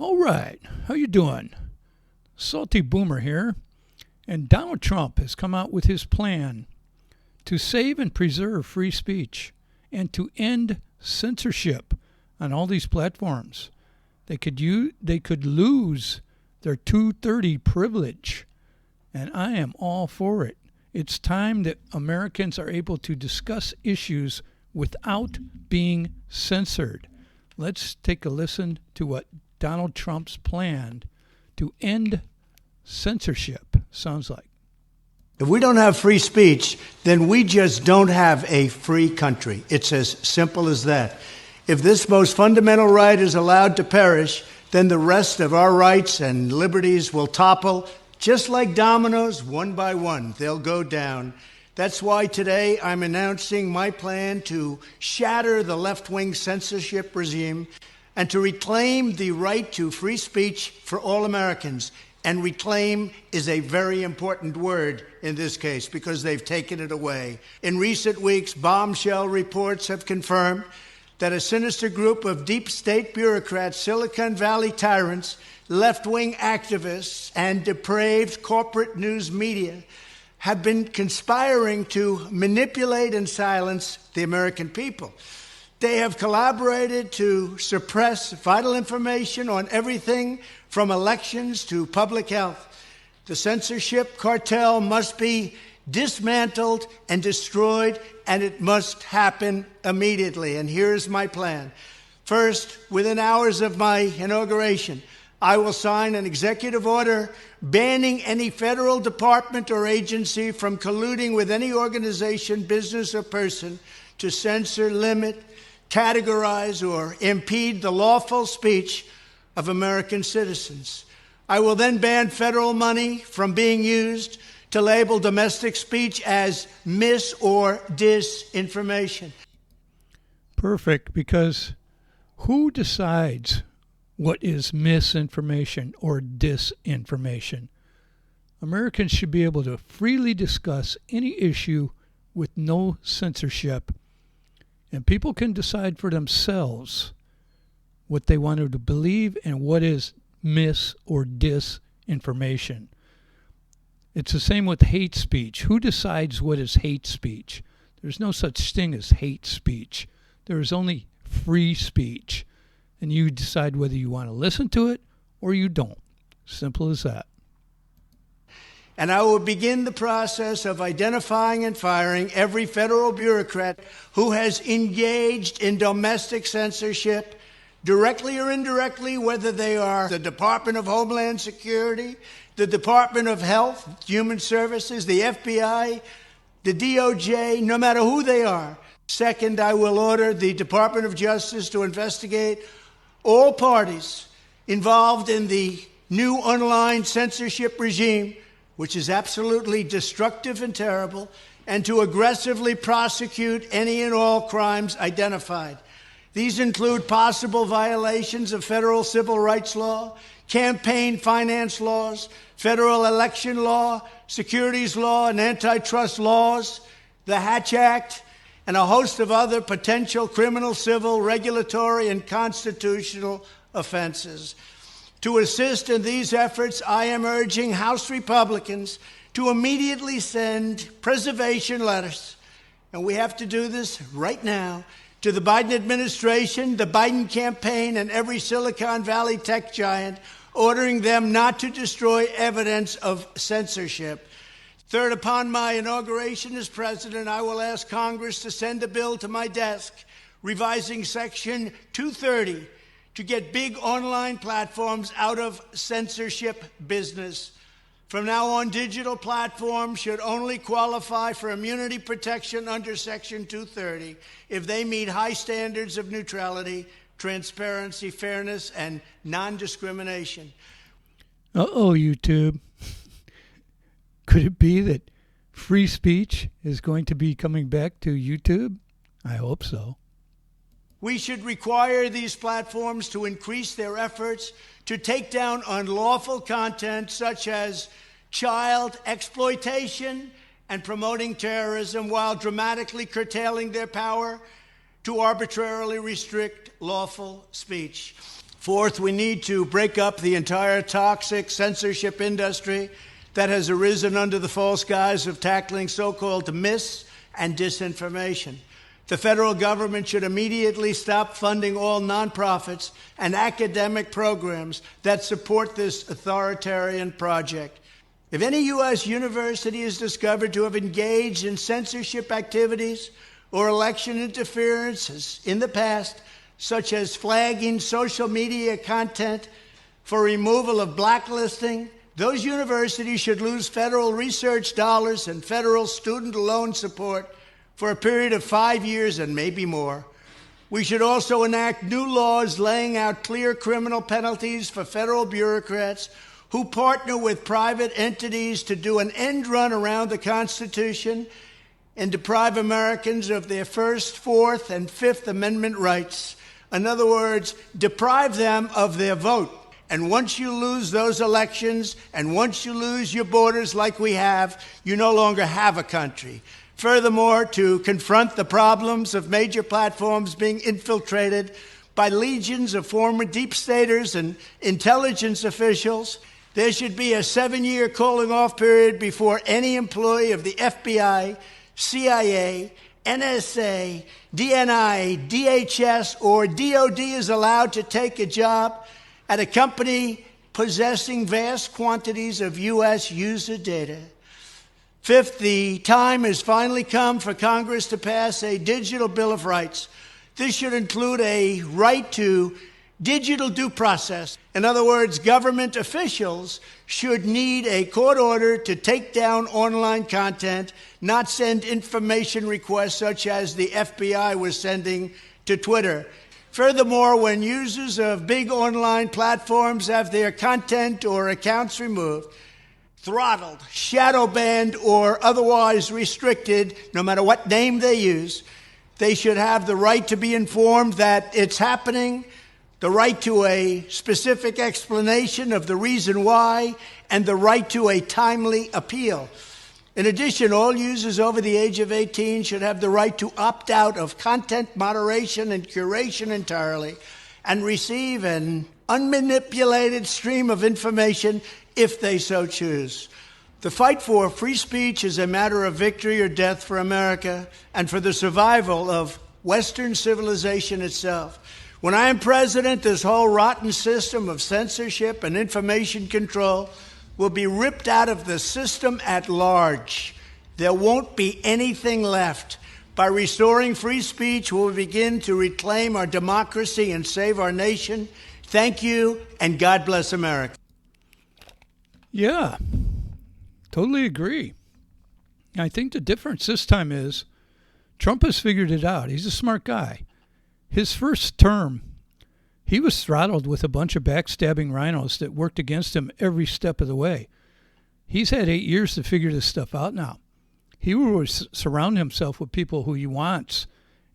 All right, how you doing? Salty Boomer here, and Donald Trump has come out with his plan to save and preserve free speech and to end censorship on all these platforms. They could lose their 230 privilege, and I am all for it. It's time that Americans are able to discuss issues without being censored. Let's take a listen to what Donald Trump's plan to end censorship sounds like. If we don't have free speech, then we just don't have a free country. It's as simple as that. If this most fundamental right is allowed to perish, then the rest of our rights and liberties will topple just like dominoes, one by one. They'll go down. That's why today I'm announcing my plan to shatter the left-wing censorship regime and to reclaim the right to free speech for all Americans. And reclaim is a very important word in this case because they've taken it away. In recent weeks, bombshell reports have confirmed that a sinister group of deep state bureaucrats, Silicon Valley tyrants, left-wing activists, and depraved corporate news media have been conspiring to manipulate and silence the American people. They have collaborated to suppress vital information on everything from elections to public health. The censorship cartel must be dismantled and destroyed, and it must happen immediately. And here's my plan. First, within hours of my inauguration, I will sign an executive order banning any federal department or agency from colluding with any organization, business, or person to censor, limit, categorize, or impede the lawful speech of American citizens. I will then ban federal money from being used to label domestic speech as mis- or disinformation. Perfect, because who decides what is misinformation or disinformation? Americans should be able to freely discuss any issue with no censorship, and people can decide for themselves what they want to believe and what is mis- or disinformation. It's the same with hate speech. Who decides what is hate speech? There's no such thing as hate speech. There is only free speech. And you decide whether you want to listen to it or you don't. Simple as that. And I will begin the process of identifying and firing every federal bureaucrat who has engaged in domestic censorship, directly or indirectly, whether they are the Department of Homeland Security, the Department of Health, Human Services, the FBI, the DOJ, no matter who they are. Second, I will order the Department of Justice to investigate all parties involved in the new online censorship regime, which is absolutely destructive and terrible, and to aggressively prosecute any and all crimes identified. These include possible violations of federal civil rights law, campaign finance laws, federal election law, securities law, and antitrust laws, the Hatch Act, and a host of other potential criminal, civil, regulatory, and constitutional offenses. To assist in these efforts, I am urging House Republicans to immediately send preservation letters, and we have to do this right now, to the Biden administration, the Biden campaign, and every Silicon Valley tech giant, ordering them not to destroy evidence of censorship. Third, upon my inauguration as president, I will ask Congress to send a bill to my desk revising Section 230 to get big online platforms out of censorship business. From now on, digital platforms should only qualify for immunity protection under Section 230 if they meet high standards of neutrality, transparency, fairness, and non-discrimination. Uh-oh, YouTube. Could it be that free speech is going to be coming back to YouTube? I hope so. We should require these platforms to increase their efforts to take down unlawful content such as child exploitation and promoting terrorism, while dramatically curtailing their power to arbitrarily restrict lawful speech. Fourth, we need to break up the entire toxic censorship industry that has arisen under the false guise of tackling so-called mis- and disinformation. The federal government should immediately stop funding all nonprofits and academic programs that support this authoritarian project. If any U.S. university is discovered to have engaged in censorship activities or election interferences in the past, such as flagging social media content for removal of blacklisting, those universities should lose federal research dollars and federal student loan support for a period of 5 years and maybe more. We should also enact new laws laying out clear criminal penalties for federal bureaucrats who partner with private entities to do an end run around the Constitution and deprive Americans of their First, Fourth, and Fifth Amendment rights. In other words, deprive them of their vote. And once you lose those elections, and once you lose your borders like we have, you no longer have a country. Furthermore, to confront the problems of major platforms being infiltrated by legions of former deep staters and intelligence officials, there should be a 7-year calling off period before any employee of the FBI, CIA, NSA, DNI, DHS, or DOD is allowed to take a job at a company possessing vast quantities of U.S. user data. Fifth, the time has finally come for Congress to pass a digital Bill of Rights. This should include a right to digital due process. In other words, government officials should need a court order to take down online content, not send information requests such as the FBI was sending to Twitter. Furthermore, when users of big online platforms have their content or accounts removed, throttled, shadow banned, or otherwise restricted, no matter what name they use, they should have the right to be informed that it's happening, the right to a specific explanation of the reason why, and the right to a timely appeal. In addition, all users over the age of 18 should have the right to opt out of content moderation and curation entirely and receive an unmanipulated stream of information if they so choose. The fight for free speech is a matter of victory or death for America and for the survival of Western civilization itself. When I am president, this whole rotten system of censorship and information control will be ripped out of the system at large. There won't be anything left. By restoring free speech, we'll begin to reclaim our democracy and save our nation. Thank you, and God bless America. Yeah, totally agree. I think the difference this time is Trump has figured it out. He's a smart guy. His first term, he was throttled with a bunch of backstabbing rhinos that worked against him every step of the way. He's had 8 years to figure this stuff out now. He will surround himself with people who he wants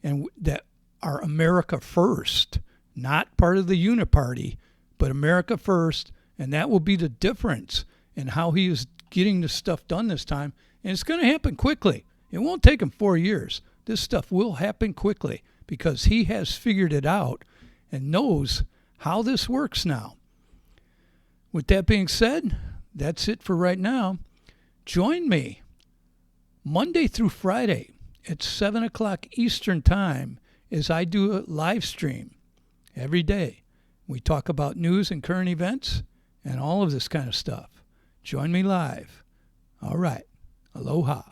and that are America first, not part of the uniparty, but America first, and that will be the difference in how he is getting this stuff done this time. And it's going to happen quickly. It won't take him 4 years. This stuff will happen quickly because he has figured it out and knows how this works now. With that being said, that's it for right now. Join me Monday through Friday at 7 o'clock Eastern Time as I do a live stream every day. We talk about news and current events and all of this kind of stuff. Join me live. All right. Aloha.